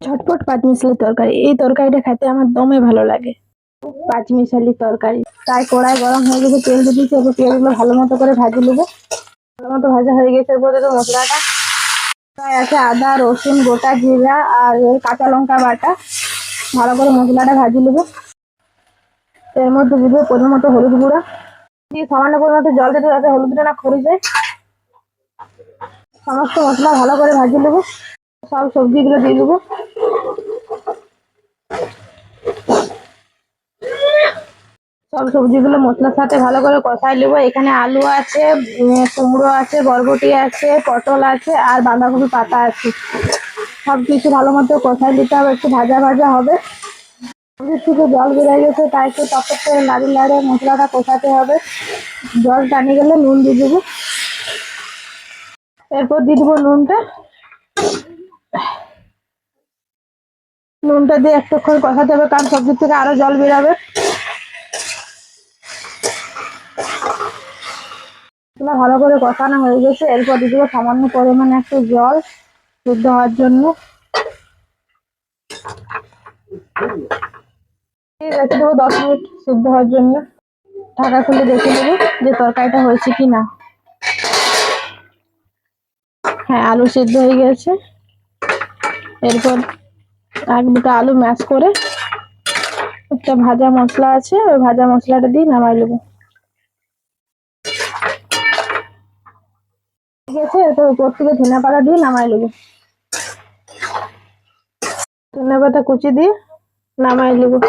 ঝটপট পাঁচমিশালি তরকারি, এই তরকারিটা খেতে আমার দমে ভালো লাগে। পাঁচমিশালি তরকারি, তাই কড়াই গরম হয়ে গেছে, তেল দিয়ে দিচ্ছি। এবার পেঁয়াজগুলো ভালো মতো করে ভাজি নেবো। ভালো মতো ভাজা হয়ে গেছে, এরপরে তো মশলাটা আছে আদা রসুন গোটা জিরা আর কাঁচা লঙ্কা বাটা। ভালো করে মশলাটা ভাজি নেবো। এর মধ্যে দিব পরিমাণ মতো হলুদ গুঁড়া, দিয়ে সামান্য পরিমাণ জল দিতে, যাতে হলুদটা না খড়ি যায়। সমস্ত মশলা ভালো করে ভাজি নেবো। সব সবজিগুলো দিয়ে দেবো। সব সবজিগুলো মশলার সাথে ভালো করে কষাই নেবো। এখানে আলু আছে, কুমড়ো আছে, বরবটি আছে, পটল আছে আর বাঁধাকপি পাতা আছে। সব কিছু ভালো মতো কষাই নিতে হবে, একটু ভাজা ভাজা হবে। থেকে জল বেরিয়ে গেছে, তাই একটু টপ করে নাড়িয়ে নাড়িয়ে মশলাটা কষাতে হবে। জল টানিয়ে গেলে নুন দিয়ে দেবো। এরপর দিয়ে দেবো নুনটা দিয়ে একটুক্ষণ কষাতে হবে, কারণ সবজির থেকে আরো জল বেরাবে। ভালো করে কষানো হয়ে গেছে, এরপর দিয়ে দেবো সামান্য পরিমাণে একটু জল সিদ্ধ হওয়ার জন্য। রেখে দেবো 10 মিনিট সিদ্ধ হওয়ার জন্য। ঢাকা খুলে দেখে নেবো যে তরকারিটা হয়েছে কিনা। হ্যাঁ, আলু সিদ্ধ হয়ে গেছে। এরপর এক দুটো আলু ম্যাশ করে একটা ভাজা মশলা আছে, ওই ভাজা মশলাটা দিয়ে নামাই নেবো। ঠিক আছে, এরপর উপর থেকে ধনে পাতা দিয়ে নামাই নেবো। ধনে পাতা কুচি দিয়ে নামাই নেবো।